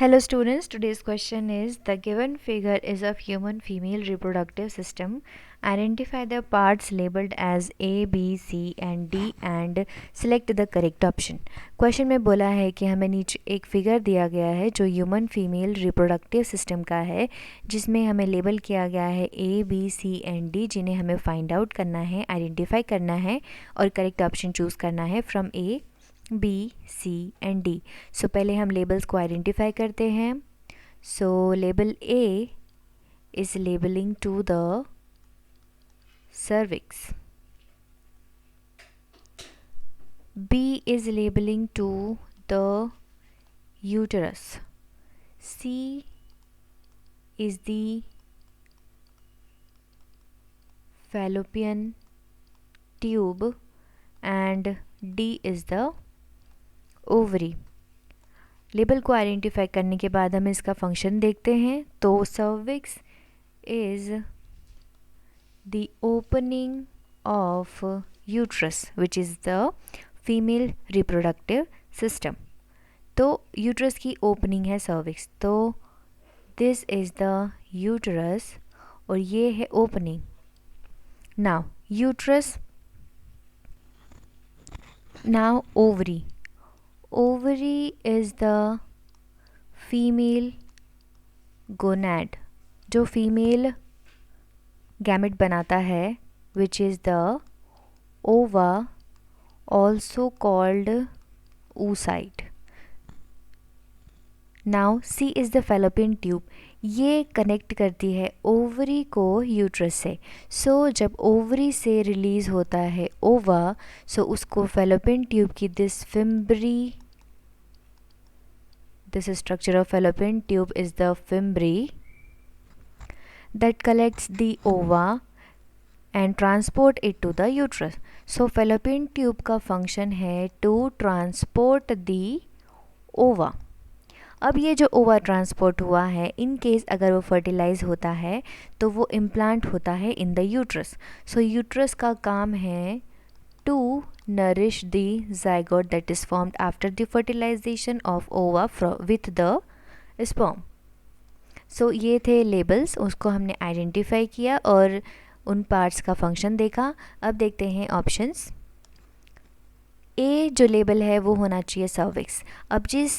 Hello students, today's question is the given figure is of human female reproductive system. Identify the parts labeled as A, B, C and D and select the correct option. Question में बोला है कि हमें नीचे एक figure दिया गया है जो ह्यूमन फीमेल रिप्रोडक्टिव सिस्टम का है, जिसमें हमें लेबल किया गया है A, B, C and D, जिन्हें हमें फाइंड आउट करना है, आइडेंटिफाई करना है और करेक्ट ऑप्शन चूज़ करना है from A, B, C and D. सो पहले हम लेबल्स को आइडेंटिफाई करते हैं. सो label A is labeling to the cervix. B is labeling to the uterus. C is the fallopian tube and D is the ovary. Label को identify करने के बाद हम इसका फंक्शन देखते हैं. तो cervix is the opening of uterus which is the female reproductive system. तो यूट्रस की ओपनिंग है सर्विक्स, तो दिस इज़ द यूट्रस और ये है opening. Now uterus, now ovary. Ovary is the female gonad जो फीमेल गैमेट बनाता है, which is the ova also called oocyte. Now C is the fallopian tube. ये connect करती है ओवरी को यूट्रस से. सो जब ओवरी से रिलीज़ होता है ओवा, सो उसको fallopian ट्यूब की this structure of fallopian tube is the fimbriae that collects the ova and transport it to the uterus. So fallopian tube का function है to transport the ova. अब ये जो ओवा ट्रांसपोर्ट हुआ है, इन केस अगर वो फर्टिलाइज होता है तो वो इम्प्लांट होता है in the uterus. So uterus का काम है to nourish the zygote that is formed after the fertilisation of ova with the sperm. So ये थे लेबल्स, उसको हमने आइडेंटिफाई किया और उन पार्ट्स का फंक्शन देखा. अब देखते हैं ऑप्शंस. ए जो लेबल है वो होना चाहिए सर्विक्स. अब जिस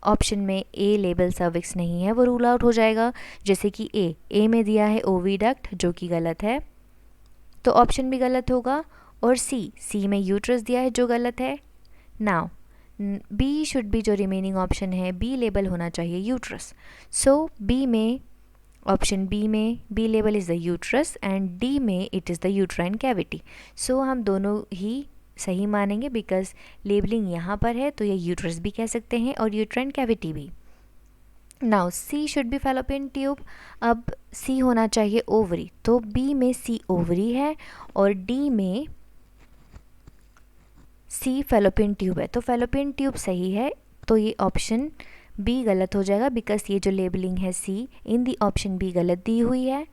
ऑप्शन में ए लेबल सर्विक्स नहीं है वो रूल आउट हो जाएगा. जैसे कि ए में दिया है ओविडक्ट जो कि गलत है, तो ऑप्शन भी गलत होगा. और सी में यूट्रस दिया है जो गलत है. नाउ बी शुड बी, जो रिमेनिंग ऑप्शन है बी लेबल होना चाहिए यूट्रस. सो बी में, ऑप्शन बी में B label is the uterus and D में it is the uterine cavity. So हम दोनों ही सही मानेंगे बिकॉज लेबलिंग यहाँ पर है, तो ये यूट्रस भी कह सकते हैं और यूट्राइन कैविटी भी. Now see should be fallopian tube. अब सी होना चाहिए ओवरी, तो बी में सी ओवरी है और डी में सी फैलोपियन ट्यूब है. तो फैलोपियन ट्यूब सही है, तो ये ऑप्शन बी गलत हो जाएगा बिकॉज ये जो लेबलिंग है सी इन दी ऑप्शन बी गलत दी हुई है.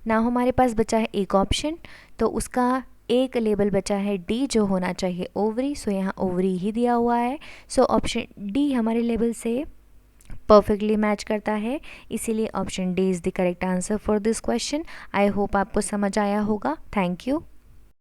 ना हमारे पास बचा है एक ऑप्शन, तो उसका एक लेबल बचा है डी जो होना चाहिए ओवरी. सो यहाँ ओवरी ही दिया हुआ है. सो ऑप्शन डी हमारे लेबल से परफेक्टली मैच करता है, इसीलिए option D is the correct answer for this question. I hope आपको समझ आया होगा. Thank you.